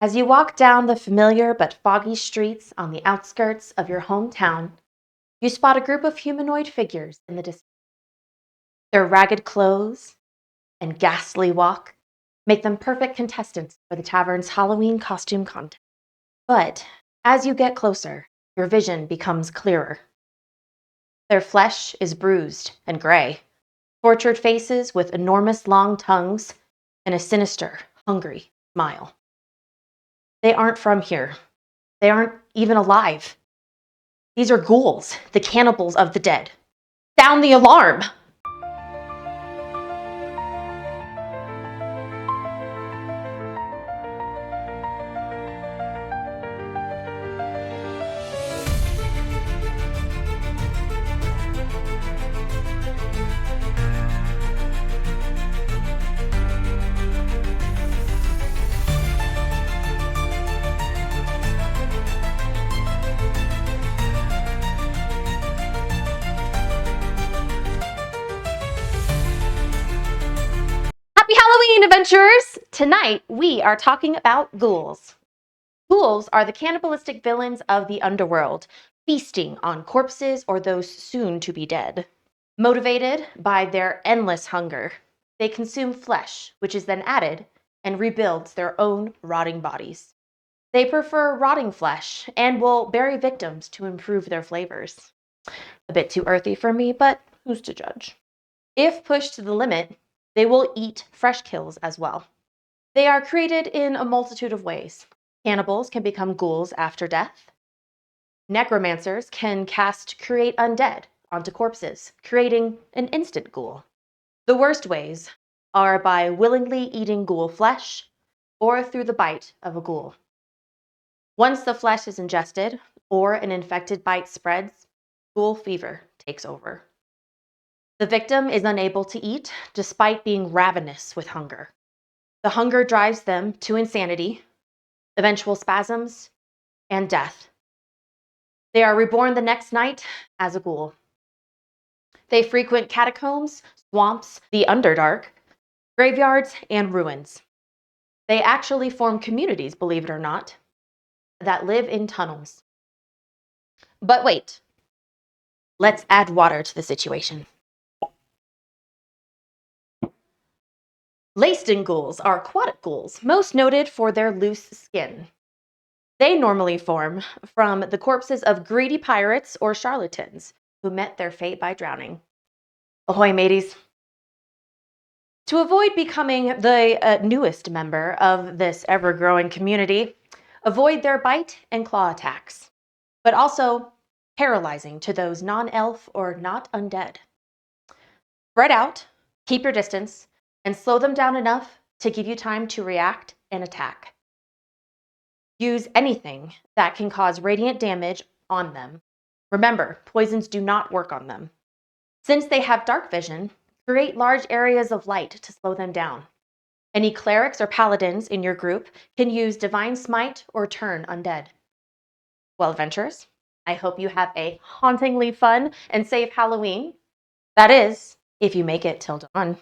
As you walk down the familiar but foggy streets on the outskirts of your hometown, you spot a group of humanoid figures in the distance. Their ragged clothes and ghastly walk make them perfect contestants for the tavern's Halloween costume contest. But as you get closer, your vision becomes clearer. Their flesh is bruised and gray, tortured faces with enormous long tongues and a sinister, hungry smile. They aren't from here. They aren't even alive. These are ghouls, the cannibals of the dead. Sound the alarm! Happy Halloween, adventurers! Tonight, we are talking about ghouls. Ghouls are the cannibalistic villains of the underworld, feasting on corpses or those soon to be dead. Motivated by their endless hunger, they consume flesh, which is then added and rebuilds their own rotting bodies. They prefer rotting flesh and will bury victims to improve their flavors. A bit too earthy for me, but who's to judge? If pushed to the limit, they will eat fresh kills as well. They are created in a multitude of ways. Cannibals can become ghouls after death. Necromancers can create undead onto corpses, creating an instant ghoul. The worst ways are by willingly eating ghoul flesh or through the bite of a ghoul. Once the flesh is ingested or an infected bite spreads, ghoul fever takes over. The victim is unable to eat despite being ravenous with hunger. The hunger drives them to insanity, eventual spasms, and death. They are reborn the next night as a ghoul. They frequent catacombs, swamps, the Underdark, graveyards, and ruins. They actually form communities, believe it or not, that live in tunnels. But wait, let's add water to the situation. Laced-in ghouls are aquatic ghouls, most noted for their loose skin. They normally form from the corpses of greedy pirates or charlatans who met their fate by drowning. Ahoy, mateys! To avoid becoming the newest member of this ever-growing community, avoid their bite and claw attacks, but also paralyzing to those non-elf or not undead. Spread out, keep your distance, and slow them down enough to give you time to react and attack. Use anything that can cause radiant damage on them. Remember, poisons do not work on them. Since they have dark vision, create large areas of light to slow them down. Any clerics or paladins in your group can use Divine Smite or turn undead. Well, adventurers, I hope you have a hauntingly fun and safe Halloween. That is, if you make it till dawn.